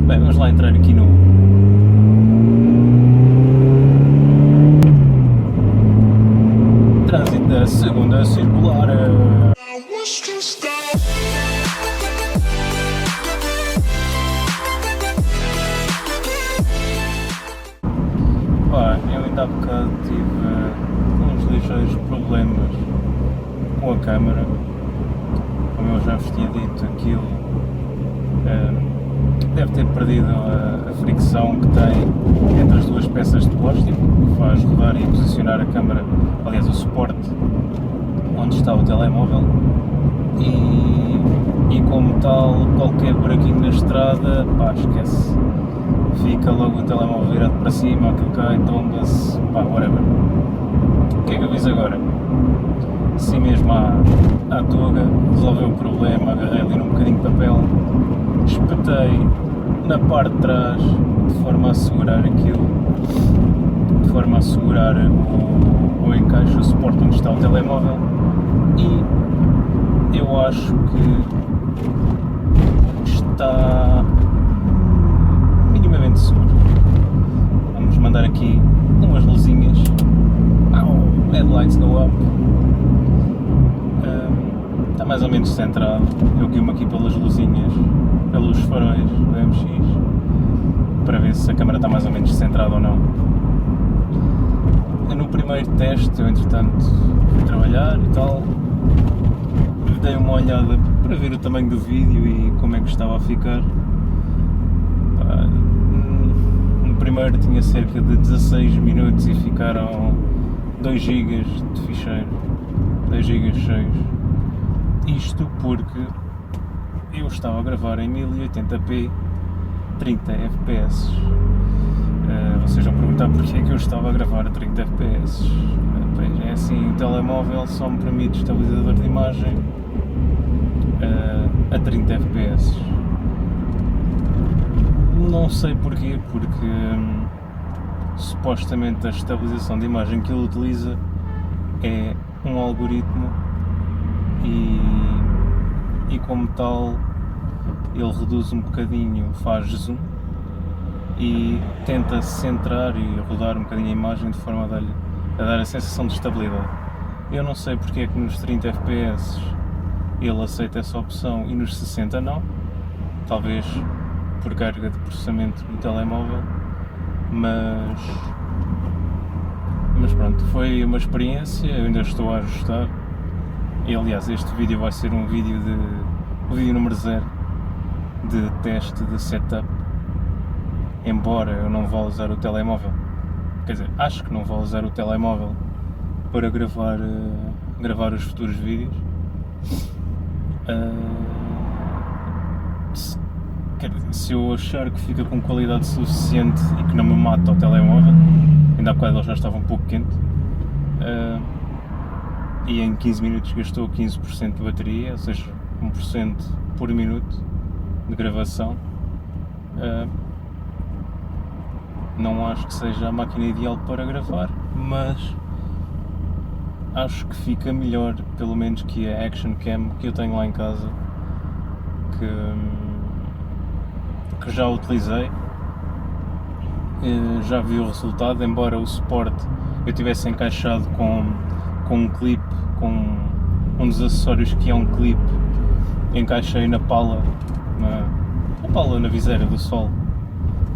Bem, vamos lá entrar aqui no trânsito da segunda circular. Pá, eu ainda há bocado tive uns ligeiros problemas com a câmara. Como eu já vos tinha dito, aquilo deve ter perdido a fricção que tem entre as duas peças de plástico, que faz rodar e posicionar a câmara, aliás o suporte onde está o telemóvel, e como tal, qualquer buraquinho na estrada, pá, esquece, fica logo o telemóvel virado para cima, aquilo cai, tomba-se, pá, whatever. O que é que eu fiz agora? Assim mesmo à toga, resolvi o problema, agarrei ali num bocadinho de papel, espetei na parte de trás, de forma a segurar aquilo, de forma a segurar o encaixe, o suporte onde está o telemóvel, e eu acho que está minimamente seguro. Vamos mandar aqui umas luzinhas, headlights go up. Está mais ou menos centrado. Eu guio-me aqui pelas luzinhas, pelos faróis da MX, para ver se a câmera está mais ou menos centrada ou não. No primeiro teste, eu entretanto fui trabalhar e tal, dei uma olhada para ver o tamanho do vídeo e como é que estava a ficar. No primeiro tinha cerca de 16 minutos e ficaram 2 GB de ficheiro, 2 GB cheios. Isto porque eu estava a gravar em 1080p 30 fps. Vocês vão perguntar porque é que eu estava a gravar a 30 fps. Pois é assim, o telemóvel só me permite estabilizador de imagem a 30 fps. Não sei porquê, porque supostamente a estabilização de imagem que ele utiliza é um algoritmo e como tal ele reduz um bocadinho, faz zoom e tenta centrar e rodar um bocadinho a imagem de forma a dar a sensação de estabilidade. Eu não sei porque é que nos 30 fps ele aceita essa opção e nos 60 não, talvez por carga de processamento do telemóvel, mas pronto, foi uma experiência, eu ainda estou a ajustar. E aliás, este vídeo vai ser o vídeo número 0 de teste de setup, embora eu não vá usar o telemóvel, quer dizer, acho que não vou usar o telemóvel para gravar os futuros vídeos. Se eu achar que fica com qualidade suficiente e que não me mata o telemóvel, ainda há bocado ele já estava um pouco quente, e em 15 minutos gastou 15% de bateria, ou seja, 1% por minuto de gravação. Não acho que seja a máquina ideal para gravar, mas acho que fica melhor, pelo menos, que a Action Cam que eu tenho lá em casa, que já utilizei, já vi o resultado, embora o suporte eu tivesse encaixado com um clipe, com um dos acessórios que é um clipe, encaixei na pala, na viseira do sol,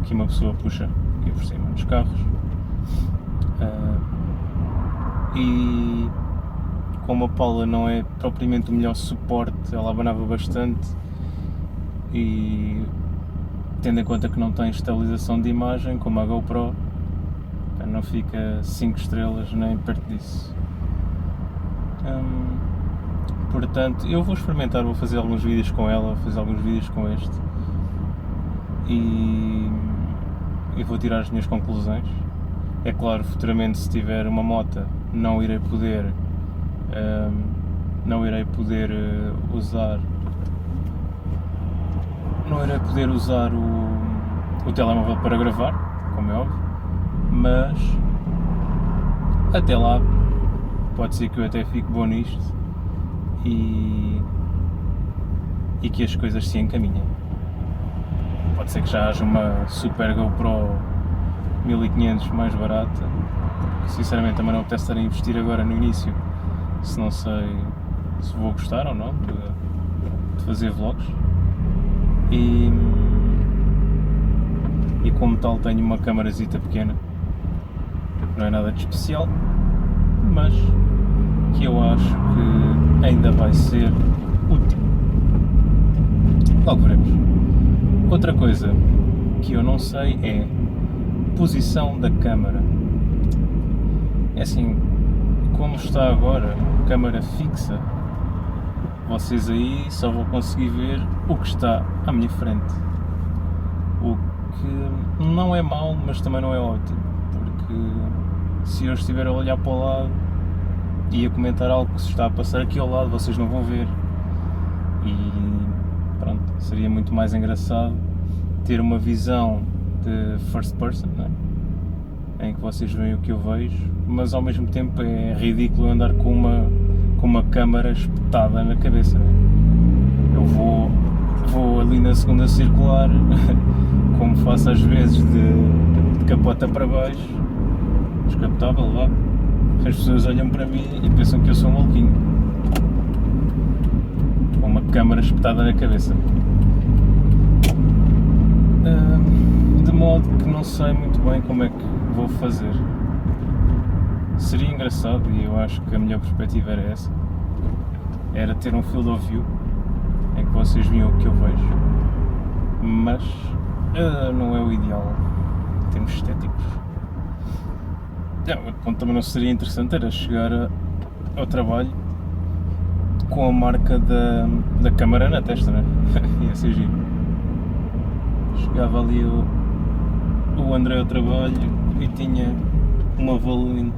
que uma pessoa puxa aqui por cima dos carros, e como a pala não é propriamente o melhor suporte, ela abanava bastante, e tendo em conta que não tem estabilização de imagem como a GoPro, não fica 5 estrelas nem perto disso. Portanto, eu vou experimentar, vou fazer alguns vídeos com ela, vou fazer alguns vídeos com este e vou tirar as minhas conclusões. É claro, futuramente, se tiver uma moto, não irei poder usar o telemóvel para gravar, como é óbvio, mas até lá pode ser que eu até fique bom nisto e que as coisas se encaminhem. pode ser que já haja uma Super GoPro 1500 mais barata, porque sinceramente também não apetece estar a investir agora no início, se não sei se vou gostar ou não de fazer vlogs. E como tal tenho uma câmarazita pequena, não é nada de especial, mas que eu acho que ainda vai ser útil. Logo veremos. Outra coisa que eu não sei é posição da câmara. É assim, como está agora, câmara fixa, vocês aí só vão conseguir ver o que está à minha frente. O que não é mau, mas também não é ótimo, porque se eu estiver a olhar para o lado e a comentar algo que se está a passar aqui ao lado, vocês não vão ver. E pronto, seria muito mais engraçado ter uma visão de first person, não é? Em que vocês veem o que eu vejo, mas ao mesmo tempo é ridículo andar com uma câmara espetada na cabeça, não é? Eu vou ali na segunda circular, como faço às vezes de capota para baixo, descapotável, lá. As pessoas olham para mim e pensam que eu sou um maluquinho, com uma câmara espetada na cabeça. De modo que não sei muito bem como é que vou fazer. Seria engraçado, e eu acho que a melhor perspectiva era essa, era ter um field of view em que vocês viam o que eu vejo, mas não é o ideal em termos estéticos. Outro ponto também não seria interessante era chegar ao trabalho com a marca da câmara na testa, né? Ia ser giro. Chegava ali o André ao trabalho e tinha uma valente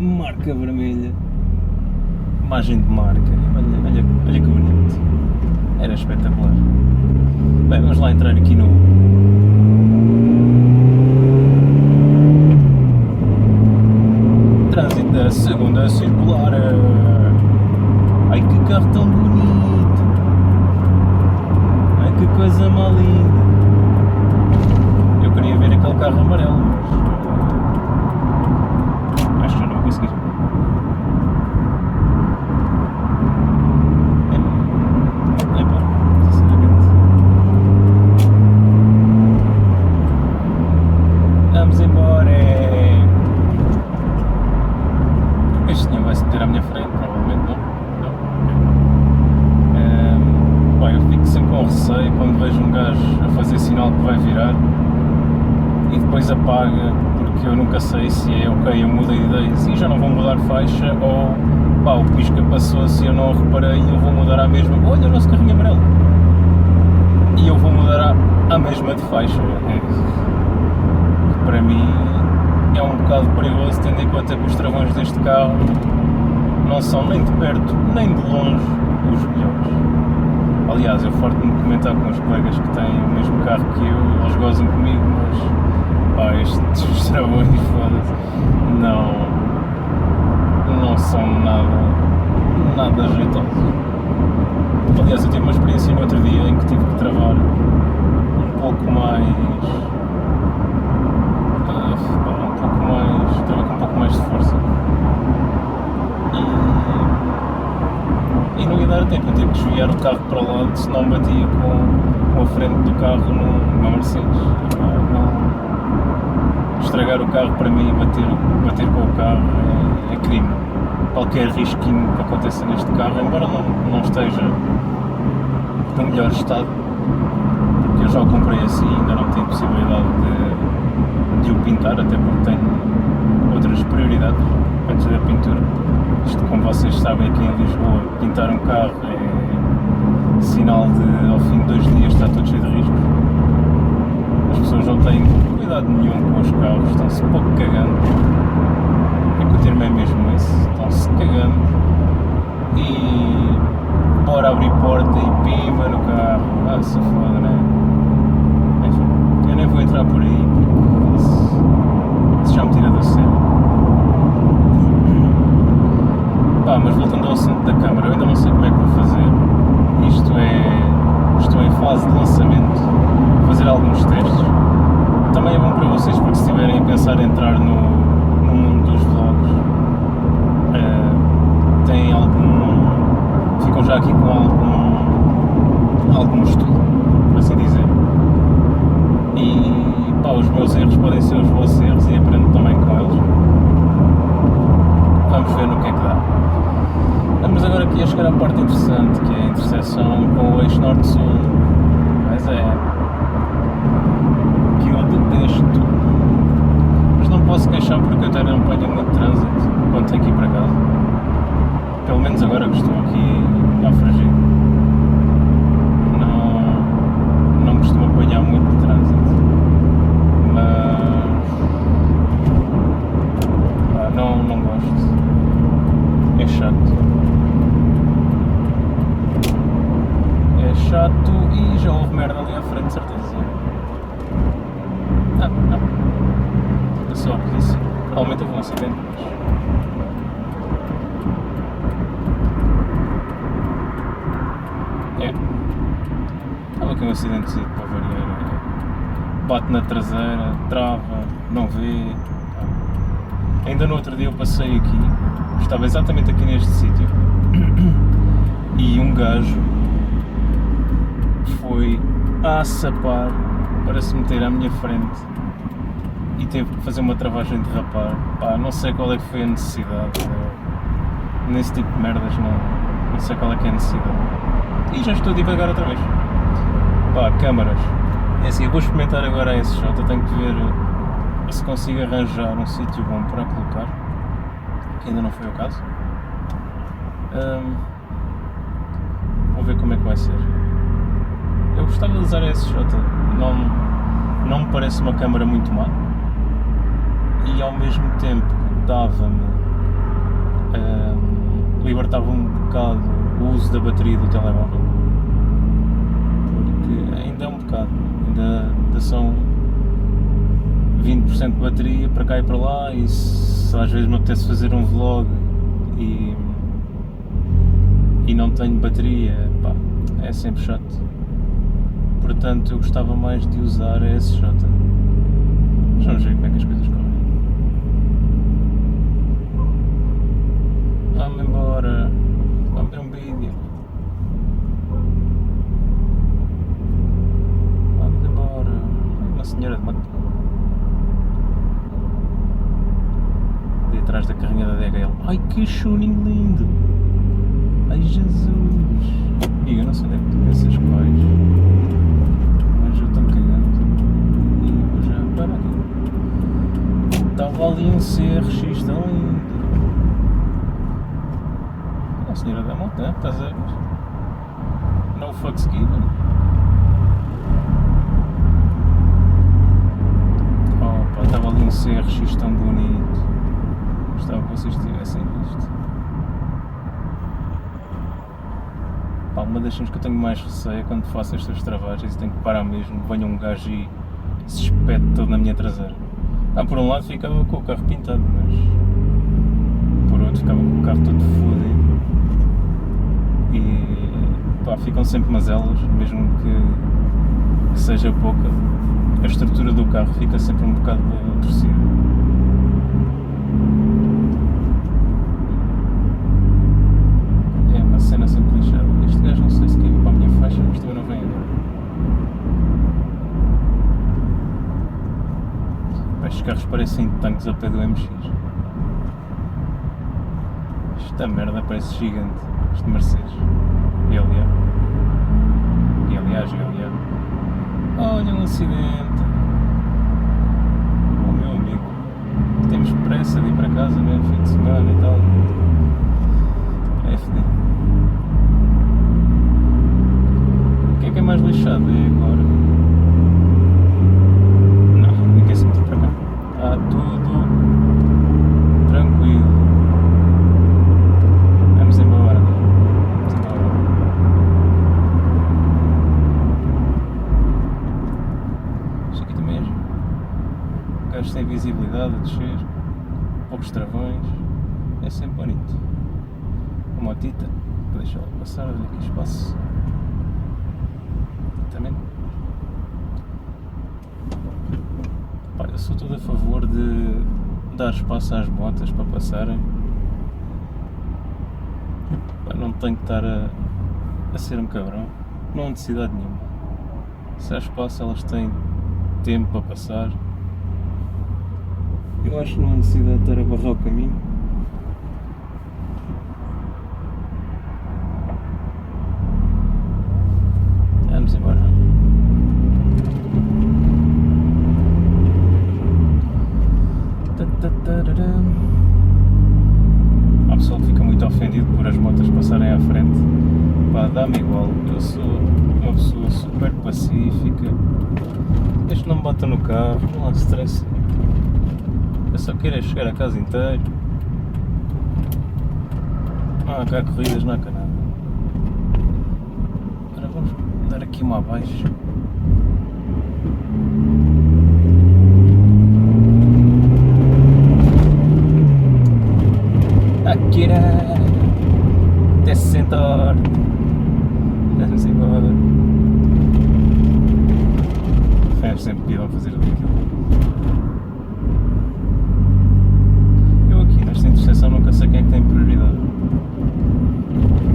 marca vermelha, imagem de marca, olha que bonito, era espetacular. Bem, vamos lá entrar aqui no trânsito da segunda circular. Ai, que carro tão bonito, ai, que coisa mal linda. Eu queria ver aquele carro amarelo, mas acho que já não vou conseguir. Vamos embora. Este senhor vai se meter à minha frente, provavelmente não. Bem, eu fico sempre com receio quando vejo um gajo a fazer sinal que vai virar e depois apaga, porque eu nunca sei se é ok, eu mudo a ideia, se já não vou mudar faixa, ou pá, o pisca passou, se eu não reparei, eu vou mudar à mesma. Olha o nosso carrinho amarelo, e eu vou mudar à mesma de faixa. Para mim é um bocado perigoso, tendo em conta que os travões deste carro não são nem de perto nem de longe os melhores. Aliás, eu farto-me de comentar com os colegas que têm o mesmo carro que eu, eles gozam comigo, mas pá, estes travões, foda-se, não são nada jeitosos. Aliás, eu tive uma experiência no outro dia em que tive que travar um pouco mais de força e não ia dar tempo, eu tive que desviar o carro para o lado, senão batia com a frente do carro numa Mercedes. Estragar o carro para mim, bater com o carro é crime. Qualquer risquinho que aconteça neste carro, embora não esteja no melhor estado, porque eu já o comprei assim, ainda não tenho possibilidade de o pintar, até porque tenho outras prioridades antes da pintura. Isto, como vocês sabem, aqui em Lisboa, pintar um carro é sinal de, ao fim de 2 dias, está todo cheio de riscos. As pessoas não têm cuidado nenhum com os carros, estão-se um pouco cagando. É que o termo é mesmo esse, estão-se cagando. E bora abrir porta e pima no carro. Se foda, né? Enfim, eu nem vou entrar por aí, porque isso já me tira do sério. Mas voltando ao assunto da câmara, eu ainda não sei como é que vou fazer. Estou em fase de lançamento. fazer alguns testes. Também é bom para vocês, porque se estiverem a pensar em entrar no mundo dos vlogs, têm ficam já aqui com algum estudo, por assim dizer. E pá, os meus erros podem ser os vossos erros e aprendo também com eles. Vamos ver no que é que dá. Vamos agora aqui a chegar à parte interessante, que é a interseção com o eixo norte-sul. Mas que eu detesto. Mas não posso queixar porque eu até não apanho muito trânsito quando tenho que ir para casa. Pelo menos agora que estou aqui a frigir. Não costumo apanhar muito trânsito. Mas não gosto. É chato. É chato e já houve merda ali à frente, certeza. Não. Eu sou a polícia. Provavelmente houve um acidente, mas... Estava aqui um acidente para variar. Bate na traseira, trava, não vê. Ainda no outro dia eu passei aqui, estava exatamente aqui neste sítio, e um gajo foi a sapar para se meter à minha frente e teve que fazer uma travagem de rapar. Pá, não sei qual é que foi a necessidade, nesse tipo de merdas não sei qual é que é a necessidade. E já estou a divagar outra vez. Pá, câmaras. É assim, eu vou experimentar agora a SJ, eu tenho que ver se consigo arranjar um sítio bom para colocar, que ainda não foi o caso. Vou ver como é que vai ser. Eu gostava de usar a SJ, não me parece uma câmara muito má e ao mesmo tempo libertava um bocado o uso da bateria do telemóvel, porque ainda é um bocado, ainda são 20% de bateria para cá e para lá, e se às vezes me apetece fazer um vlog e não tenho bateria, pá, é sempre chato. Portanto, eu gostava mais de usar a SJ. Mas vamos ver como é que as coisas correm. Vamos embora. Vamos ver um vídeo. Vamos embora. Uma senhora de moto. Ali atrás da carrinha da DHL. Ai, que chuninho lindo! Ai, Jesus! E eu não sei onde é que tu pensas que vais. Mas eu estou-me cagando. E vou já para aqui. Estava ali um CRX tão lindo. A senhora da moto, né? Estás a ver? No fucks given. Oh, pá, estava ali um CRX tão bonito. Gostava que vocês tivessem visto. Pá, uma das coisas que eu tenho mais receio é quando faço estas travagens e tenho que parar mesmo, venha um gajo e se espete todo na minha traseira. Por um lado ficava com o carro pintado, mas por outro ficava com o carro todo fodido. E pá, ficam sempre mazelas, mesmo que seja pouca, a estrutura do carro fica sempre um bocado torcida. É uma cena sempre lixada. Este gajo não sei se caiu para a minha faixa, mas também não vem agora. Estes carros parecem tanques ao pé do MX. Esta merda parece gigante. Este Mercedes. GLA. Olha um acidente. Oh meu amigo. Temos pressa de ir para casa, né? Fim de semana e tal. É fedido. O que é mais lixado é agora? Não, ninguém se meteu para cá. Está tudo tranquilo. Vamos embora. Isto aqui também é. Gajos sem visibilidade a descer. Poucos travões. É sempre bonito. Uma motita. Deixa ela passar, olha aqui espaço. Também. sou todo a favor de dar espaço às motas para passarem. Pá, não tenho que estar a ser um cabrão. Não há necessidade nenhuma. Se há espaço, elas têm tempo para passar. Eu acho que não há necessidade de estar a barrar o caminho. Vamos embora. Há pessoal que fica muito ofendido por as motas passarem à frente. Pá, dá-me igual. Eu sou uma pessoa super pacífica. Este não me bata no carro, não há stress. Eu só quero é chegar a casa inteiro. Não há cá corridas, não há cá nada. Agora vamos dar aqui uma abaixo. Akira! Desce sentar! Vamos embora! É sempre pediram fazer daquilo. Eu aqui nesta interseção nunca sei quem é que tem prioridade.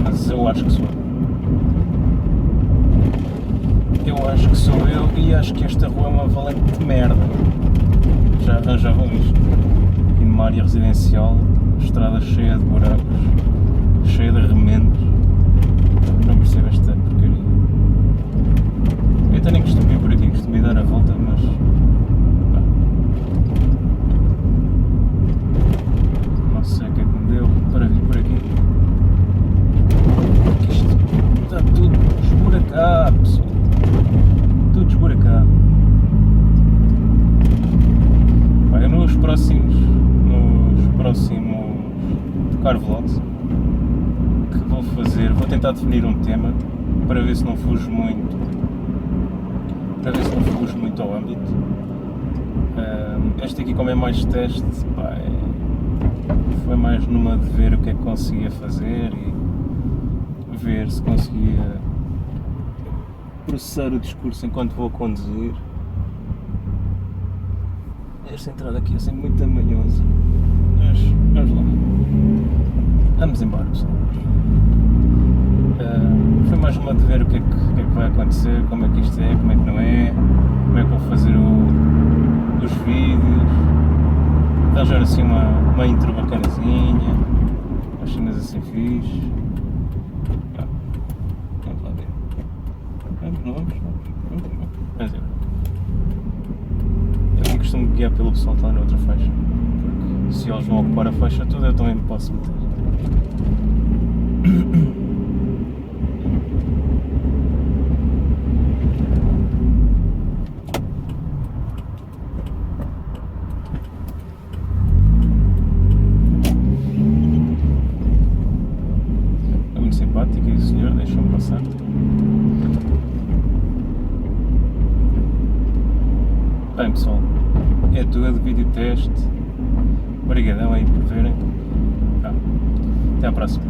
Mas eu acho que sou eu. Eu acho que sou eu e acho que esta rua é uma valente de merda. Já arranjavam isto. Aqui numa área residencial, estrada cheia de buracos, cheia de remendos. Não percebo esta porcaria. Eu até nem costumo ir por aqui, costumo ir dar a volta, mas... pá. Não sei o que é que me deu para vir por aqui. Porque isto está tudo esburacado, pessoal. Tudo esburacado. Pá, eu nos próximos carvlogs que vou fazer, vou tentar definir um tema para ver se não fujo muito ao âmbito. Este aqui, como é mais teste, pá, foi mais numa de ver o que é que conseguia fazer e ver se conseguia processar o discurso enquanto vou a conduzir. Esta entrada aqui é sempre muito manhosa, mas vamos lá. Vamos embora, pessoal. Foi mais uma de ver o que é que vai acontecer, como é que isto é, como é que não é, como é que vou fazer os vídeos, arranjar assim uma intro bacanazinha, umas cenas assim fixe. Vamos lá ver. Vamos. Eu aqui costumo guiar pelo pessoal que está na outra faixa, porque se eles vão ocupar a faixa toda eu também me posso meter. É muito simpático e o senhor deixou-me passar. Bem, pessoal, é tudo, vídeo teste. Obrigadão aí por verem. Até à próxima.